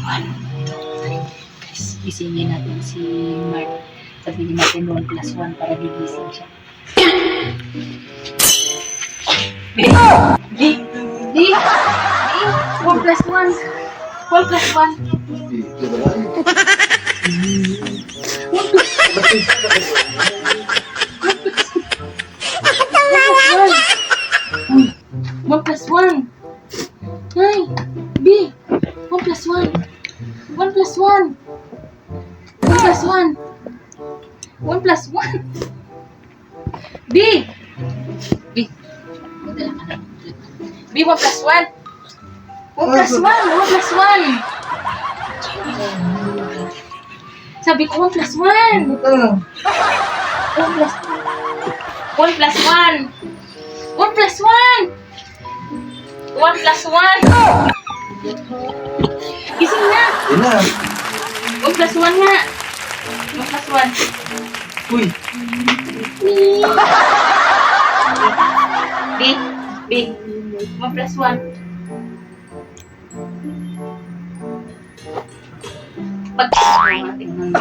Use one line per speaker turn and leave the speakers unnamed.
Guys, gisingin natin si Mark. Sabihin natin 1 plus 1 para gigising siya. B! B! B! 1 plus 1! 1 plus 1!
Ito ba lang?
1 plus 1! Ay! B! 1 plus 1! 1 plus 1! 1 plus 1! 1 plus 1! B! B! Madala ka na. B, 1 plus 1! 1 plus 1! 1 plus 1! Sabi ko 1 plus 1! 1 plus 1 plus 1! 1 plus 1! 1 plus 1! Gising na!
Yan na.
1 plus 1 nga! 1 plus 1.
Uy.
B. B. 1 plus 1. Pag... Tingnan mo.